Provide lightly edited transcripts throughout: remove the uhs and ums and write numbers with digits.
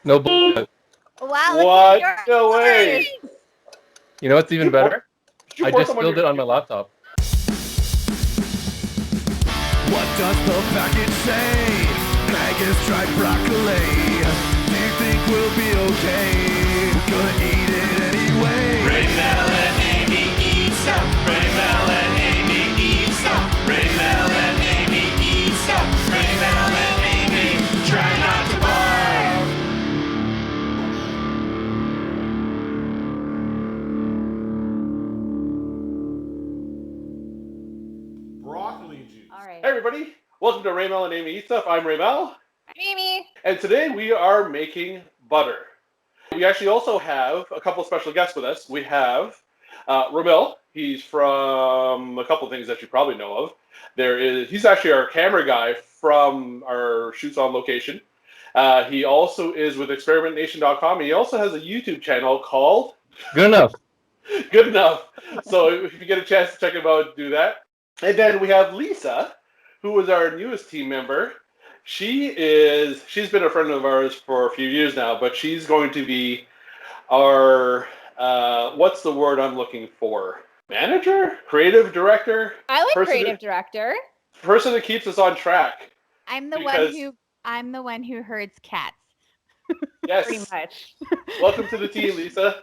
No bullshit. Wow, What? No way. You know what's even better? Did you I pour just some spilled your- it on my laptop. What does the package say? Magus tried broccoli. Do you think we'll be okay? Gonna eat it anyway. Reymel and Amy eat stuff. Reymel and Amy eat stuff. Reymel and Amy eat stuff. Reymel and Amy try not to barf. Broccoli juice. All right. Hey everybody, welcome to Reymel and Amy Eat Stuff. I'm Reymel, Amy. and today we are making butter. We actually also have a couple special guests with us. We have Reymel. He's from a couple things that you probably know of. He's actually our camera guy from our shoots on location. He also is with experimentnation.com. He also has a YouTube channel called Good enough. Good Enough. So if you get a chance to check him out, do that. And then we have Lisa, who is our newest team member. She's been a friend of ours for a few years now, but she's going to be our what's the word I'm looking for? Manager? Creative director? I like Person creative director. Person that keeps us on track. I'm the Because- one who herds cats. Yes. Pretty much. Welcome to the team, Lisa.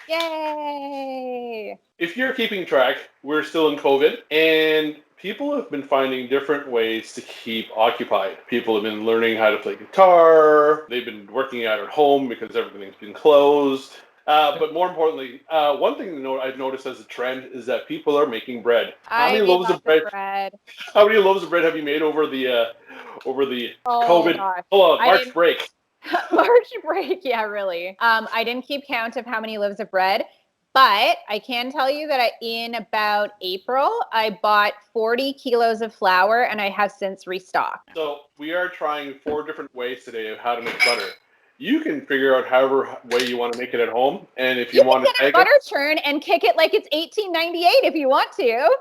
Yay! If you're keeping track, we're still in COVID, and people have been finding different ways to keep occupied. People have been learning how to play guitar. They've been working out at home because everything's been closed. But more importantly, one thing I've noticed as a trend is that people are making bread. How many loaves of bread? How many loaves of bread have you made over the COVID? Gosh. Hold on, I March didn't- break. March break, yeah, really. I didn't keep count of how many loaves of bread, but I can tell you that in about April, I bought 40 kilos of flour, and I have since restocked. So we are trying 4 different ways today of how to make butter. You can figure out however way you want to make it at home, and if you want can to get a take butter churn and kick it like it's 1898 if you want to.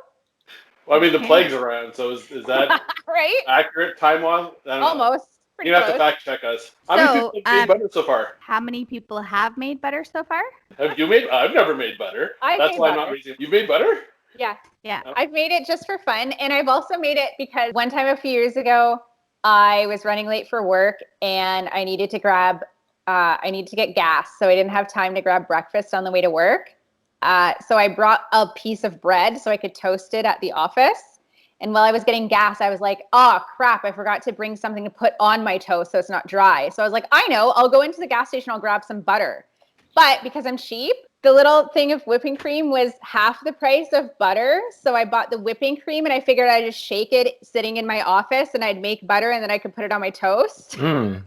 well, I mean the plague's around, so is that Right? accurate time-wise? I don't know. Almost. Pretty You have close. to fact check us. How many So, people have made butter so far? How many people have made butter so far? Have you made? I've never made butter. I've That's made why I'm butter. not raising. You've made butter? Yeah. Yeah. I've made it just for fun. And I've also made it because one time a few years ago, I was running late for work and I needed to get gas. So I didn't have time to grab breakfast on the way to work. So I brought a piece of bread so I could toast it at the office. And while I was getting gas, I was like, oh, crap, I forgot to bring something to put on my toast so it's not dry. So I was like, I know, I'll go into the gas station, I'll grab some butter. But because I'm cheap, the little thing of whipping cream was half the price of butter. So I bought the whipping cream and I figured I'd just shake it sitting in my office and I'd make butter and then I could put it on my toast. Mm.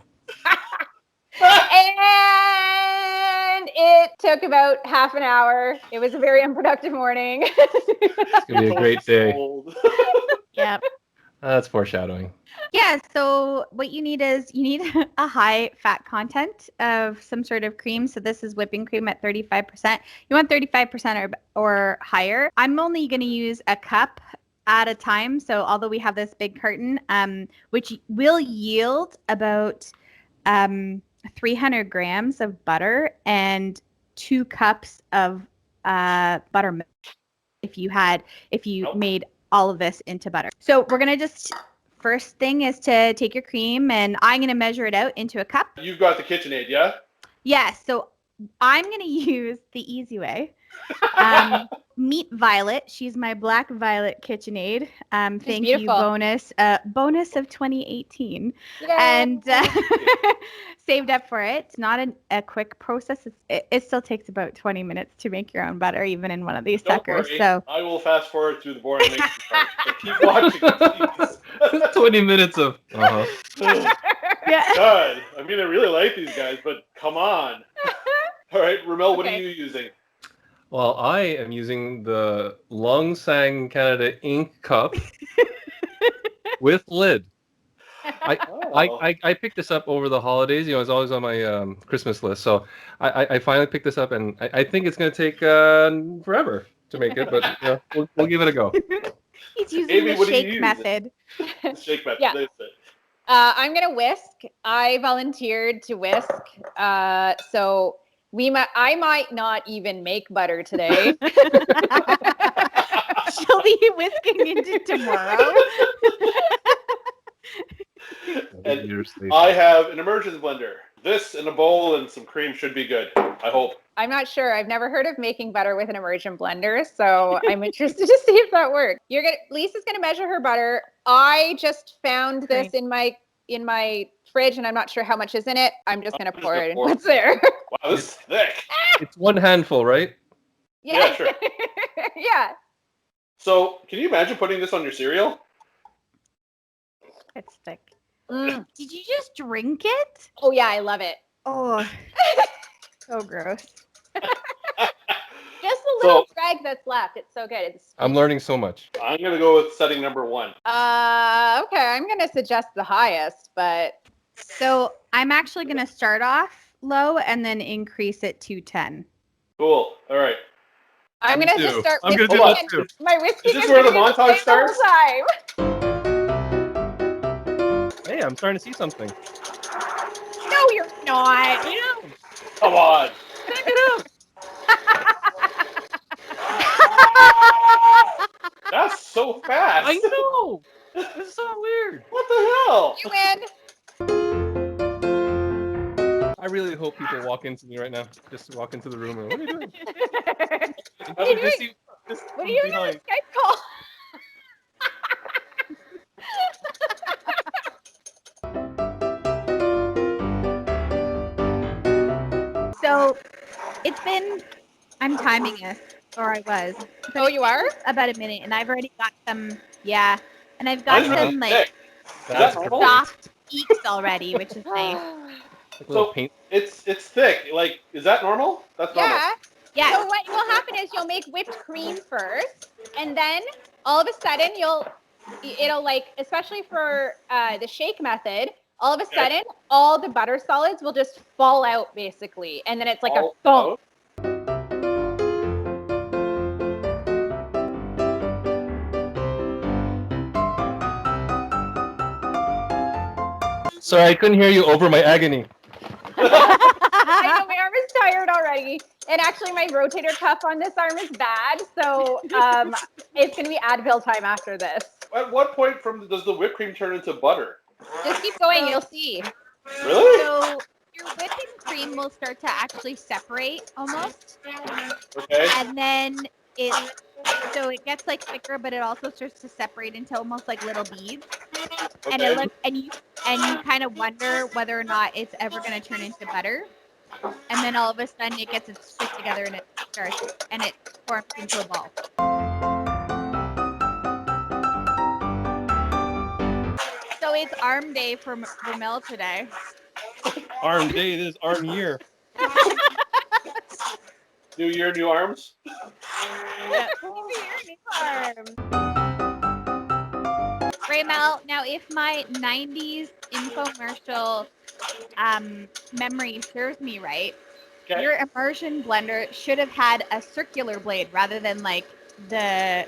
And it took about half an hour. It was a very unproductive morning. It's gonna be a great day. Old. Yep. That's foreshadowing. Yeah, so what you need is a high fat content of some sort of cream. So this is whipping cream at 35%. You want 35% or higher. I'm only going to use a cup at a time. So although we have this big carton, which will yield about 300 grams of butter and 2 cups of buttermilk if you made all of this into butter. So we're going to first thing is to take your cream and I'm going to measure it out into a cup. You've got the KitchenAid, yeah? Yeah, so I'm going to use the easy way. Meet Violet. She's my Black Violet KitchenAid. Thank you, beautiful. bonus of 2018. Yay. And saved up for it. It's not a quick process. It still takes about 20 minutes to make your own butter, even in one of these Don't suckers. worry. So I will fast forward through the boring making part. So keep watching, please. 20 minutes of. Oh, yeah. God, I mean, I really like these guys, but come on. All right, Reymel, what are Okay. you using? Well, I am using the Long Sang Canada ink cup with lid. I picked this up over the holidays. You know, it's always on my Christmas list. So I finally picked this up, and I think it's going to take forever to make it, but you know, we'll give it a go. He's using Amy, the what do you shake use? method. The shake method. Yeah. That's it. I'm gonna whisk. I volunteered to whisk. So I might not even make butter today. She'll be whisking into tomorrow. And I have an immersion blender. This in a bowl and some cream should be good. I hope. I'm not sure. I've never heard of making butter with an immersion blender, so I'm interested to see if that works. Lisa's gonna measure her butter. I just found this in my fridge, and I'm not sure how much is in it. I'm just gonna pour it in what's there. Wow, this is thick. It's one handful, right? Yeah, sure. Yeah. So, can you imagine putting this on your cereal? It's thick. Mm. Did you just drink it? Oh yeah, I love it. Oh, so gross. Just a little drag that's left. It's so good. I'm learning so much. I'm gonna go with setting number 1. Okay, I'm gonna suggest the highest, but So I'm actually gonna start off low and then increase it to 10. Cool. All right. I'm gonna just start I'm gonna whisking. do that too. My whisking Is this where the gonna be montage same the whole starts? time. Hey, I'm starting to see something. No, you're not. Come on. Pick it up. That's so fast. I know. This is so weird. What the hell? You win. I really hope people walk into me right now. Just walk into the room. And, what are you doing? What are you doing? What are you doing on the Skype call? So I'm timing it, or I was. Oh, you are? About a minute, and I've already got some, and I've got some like That's normal? soft peaks already, which is nice. Like a little So paint. it's thick. Like, is that normal? That's normal. Yeah. Yeah. So what will happen is you'll make whipped cream first, and then all of a sudden it'll like, especially for the shake method, all of a sudden all the butter solids will just fall out basically, and then it's like a thump. Sorry, I couldn't hear you over my agony. I know my arm is tired already, and actually my rotator cuff on this arm is bad, so it's gonna be Advil time after this. At what point does the whipped cream turn into butter? Just keep going, you'll see. Really? So your whipping cream will start to actually separate almost, Okay. and then it gets like thicker, but it also starts to separate into almost like little beads. And Okay. it looks, and you kind of wonder whether or not it's ever going to turn into butter. And then all of a sudden it gets its shit together and it forms into a ball. So it's arm day for Reymel today. Arm day, it is arm year. New year, new arms. Reymel, now if my 90s infomercial memory serves me right, Okay. your immersion blender should have had a circular blade rather than like the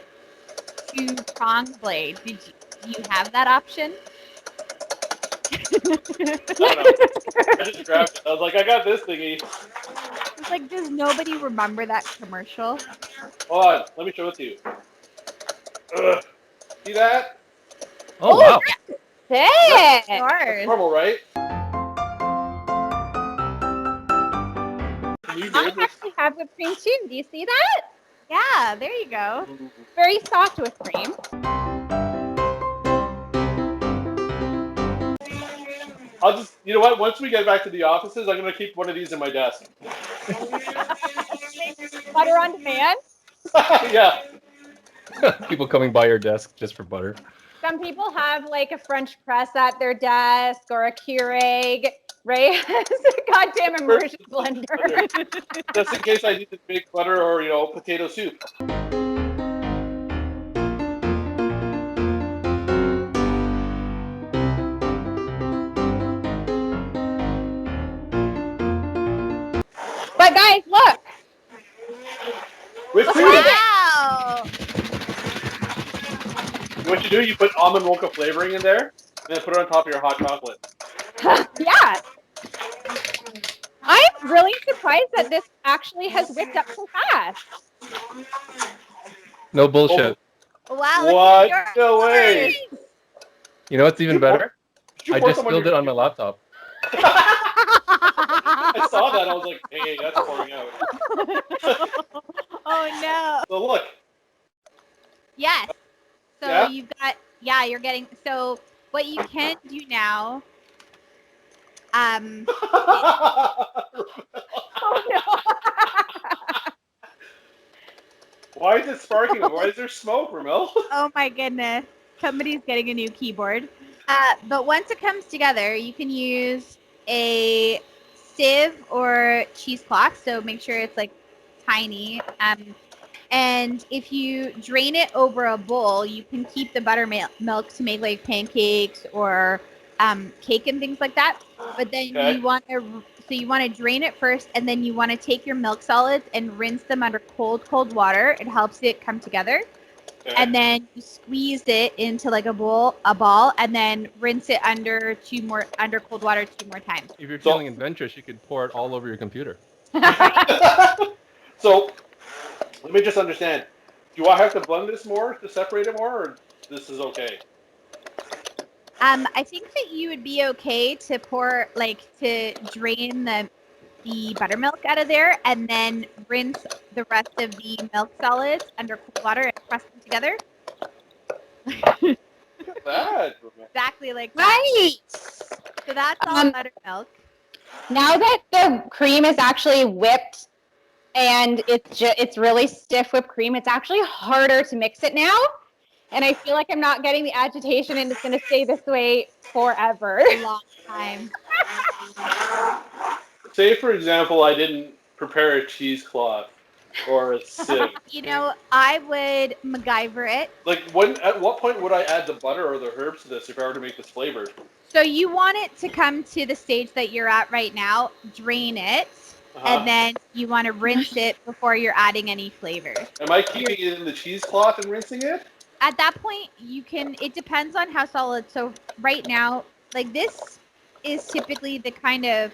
2-prong blade. Did you have that option? I don't know. I just grabbed it. I was like, I got this thingy. It's like, does nobody remember that commercial? Hold on. Let me show it to you. Ugh. See that? Oh, wow. Sick. Yours. Normal, right? Can you I do this? actually have whipped cream too. Do you see that? Yeah, there you go. Very soft whipped cream. I'll just, you know what? Once we get back to the offices, I'm gonna keep one of these in my desk. Butter on demand. Yeah. People coming by your desk just for butter. Some people have like a French press at their desk or a Keurig. Ray has a goddamn immersion blender. Just in case I need to make butter or, potato soup. But guys, look. Whipped cream. Wow! What you do, you put almond mocha flavoring in there. And then put it on top of your hot chocolate. Yeah. I'm really surprised that this actually has whipped up so fast. No bullshit. Wow, What? look at No way. yours. You know what's even better? Did you I pour just some spilled it on my laptop. I saw that. I was like, hey, that's pouring out. Oh no. So look. Yes. So Yeah? you've got, you're getting, so what you can do now, Oh no. Why is it sparking? Why is there smoke, Reymel? oh my goodness, somebody's getting a new keyboard. But once it comes together, you can use a sieve or cheesecloth. So make sure it's like tiny. And if you drain it over a bowl, you can keep the buttermilk to make like pancakes or cake and things like that. But then Okay. you want to drain it first, and then you want to take your milk solids and rinse them under cold water. It helps it come together. Okay. And then you squeeze it into like a ball, and then rinse it under cold water 2 more times. If you're feeling adventurous, you could pour it all over your computer. So, let me just understand. Do I have to blend this more to separate it more, or this is okay? I think that you would be okay to to drain the buttermilk out of there, and then rinse the rest of the milk solids under cold water and press them together. Bad. Exactly like that. Right. So that's all buttermilk. Now that the cream is actually whipped and it's really stiff whipped cream, it's actually harder to mix it now. And I feel like I'm not getting the agitation, and it's going to stay this way forever. A long time. Say, for example, I didn't prepare a cheesecloth or a sieve. You know, I would MacGyver it. Like, at what point would I add the butter or the herbs to this if I were to make this flavored? So you want it to come to the stage that you're at right now, drain it, and then you want to rinse it before you're adding any flavors. Am I keeping it in the cheesecloth and rinsing it? At that point, it depends on how solid. So right now, like this is typically the kind of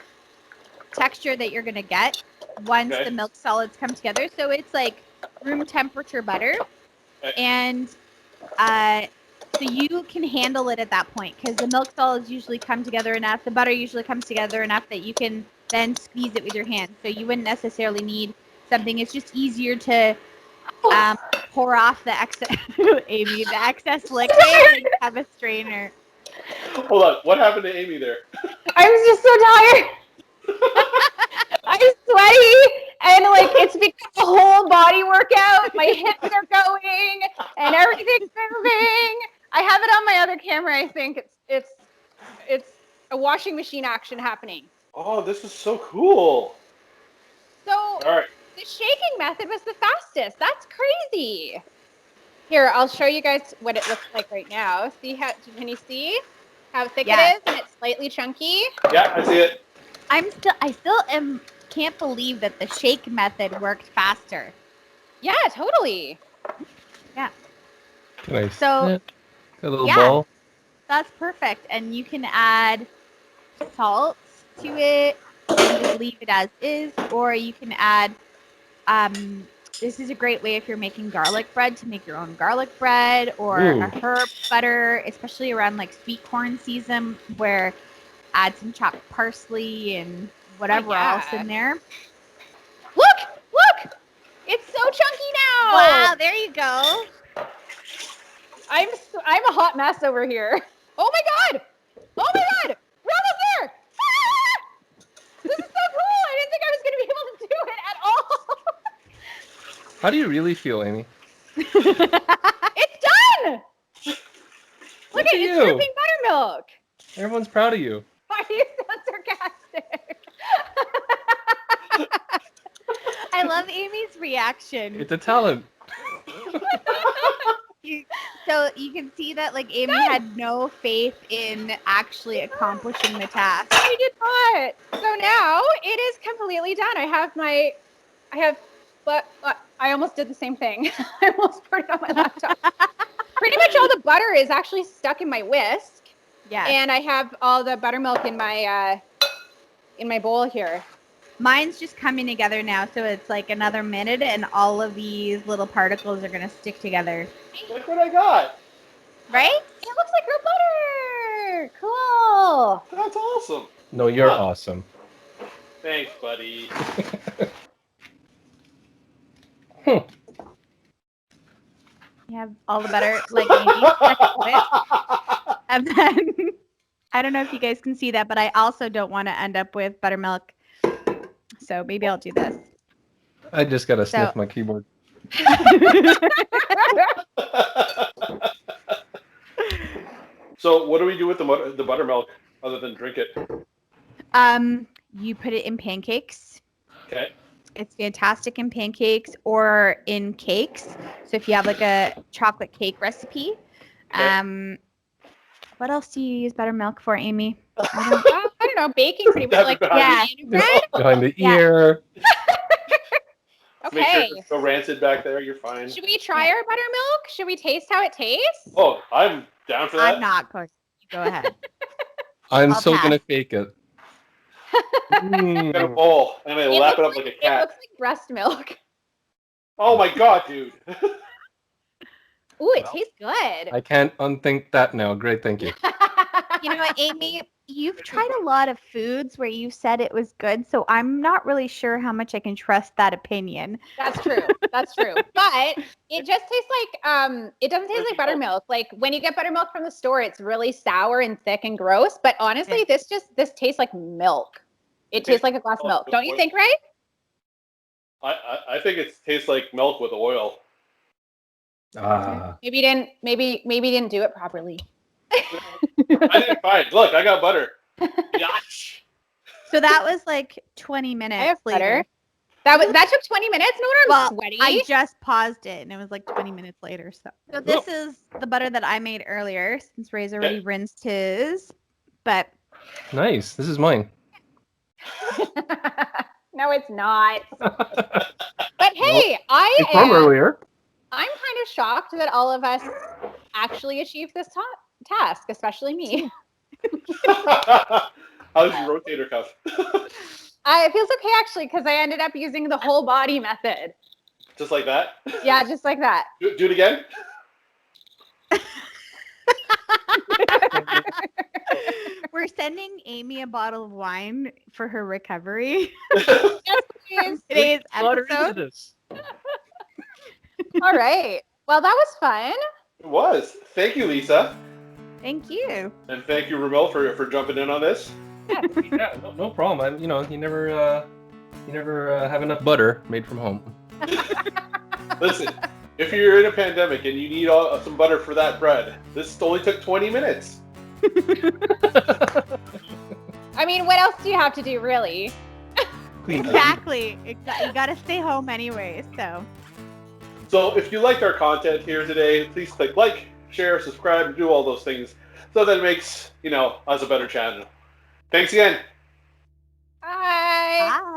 texture that you're going to get once the milk solids come together. So it's like room temperature butter. Okay. And so you can handle it at that point, because the milk solids usually come together enough. The butter usually comes together enough that you can then squeeze it with your hands. So you wouldn't necessarily need something. It's just easier to pour off the excess, Amy, the excess liquid and have a strainer. Hold on. What happened to Amy there? I'm just so tired. I'm sweaty, and like it's become a whole body workout. My hips are going, and everything's moving. I have it on my other camera. I think it's a washing machine action happening. Oh, this is so cool. So All right. the shaking method was the fastest. That's crazy. Here, I'll show you guys what it looks like right now. Can you see how thick it is? And it's slightly chunky. Yeah, I see it. I still can't believe that the shake method worked faster. Yeah, totally. Yeah. Nice. So a little ball. That's perfect. And you can add salt to it and just leave it as is, or you can add this is a great way if you're making garlic bread to make your own garlic bread, or a herb butter, especially around like sweet corn season, where add some chopped parsley and whatever else in there. Look! It's so chunky now. Wow, there you go. I'm a hot mess over here. Oh my god! We're almost there! Ah! This is so cool! I didn't think I was going to be able to do it at all. How do you really feel, Amy? It's done! Look at it, it's dripping buttermilk. Everyone's proud of you. Why are you so sarcastic? I love Amy's reaction. It's a talent. So you can see that like Amy had no faith in actually accomplishing the task. I did not. So now it is completely done. I almost did the same thing. I almost put it on my laptop. Pretty much all the butter is actually stuck in my whisk. Yeah. And I have all the buttermilk in my bowl here. Mine's just coming together now, so it's like another minute, and all of these little particles are gonna stick together. Look what I got. Right? It looks like real butter. Cool. That's awesome. No, you're Huh. awesome. Thanks, buddy. Hmm. You have all the butter, like Amy. And then I don't know if you guys can see that, but I also don't want to end up with buttermilk. So maybe I'll do this. I just gotta So- sniff my keyboard. So what do we do with the buttermilk other than drink it? You put it in pancakes. Okay. It's fantastic in pancakes or in cakes. So if you have like a chocolate cake recipe, Okay. what else do you use buttermilk for, Amy? I don't know, baking pretty much like Yeah. bread. Behind the Yeah. ear. Make sure Okay. it's so rancid back there. You're fine. Should we try our buttermilk? Should we taste how it tastes? Oh, I'm down for that. I'm not going. Go ahead. I'm I'll so pass. gonna fake it. I'm gonna Mm. bowl and I lap it up like a It cat. looks like breast milk. Oh my god, dude. Ooh, it Well, tastes good. I can't unthink that now. Great, thank you. You know what, Amy? You've tried a lot of foods where you said it was good, so I'm not really sure how much I can trust that opinion. That's true. That's true. But it just tastes like it doesn't taste like buttermilk. Like when you get buttermilk from the store, it's really sour and thick and gross. But honestly, this tastes like milk. It tastes like a glass of milk. Don't you think, Ray? I think it tastes like milk with oil. Ah. Maybe you didn't do it properly. I did fine. Look, I got butter. Yatch. So that was like 20 I minutes have later. butter. That took 20 minutes. No wonder I'm Well, sweaty. I just paused it, and it was like 20 minutes later. So this is the butter that I made earlier, since Ray's already rinsed his. But Nice. This is mine. No, it's not. But hey, It's from earlier. I'm kind of shocked that all of us actually achieved this task, especially me. How's your rotator cuff? It feels okay actually because I ended up using the whole body method. Just like that? Yeah, just like that. Do it again? we're sending Amy a bottle of wine for her recovery. Yes, please. Today's Water into episode. this. All right. Well, that was fun. It was. Thank you, Lisa. Thank you. And thank you, Reymel, for jumping in on this. Yeah, no problem. You never have enough butter made from home. Listen, if you're in a pandemic and you need some butter for that bread, this only took 20 minutes. I mean, what else do you have to do, really? Exactly. You got to stay home anyway. So if you liked our content here today, please click like, share, subscribe, and do all those things so that it makes, us a better channel. Thanks again. Bye. Bye.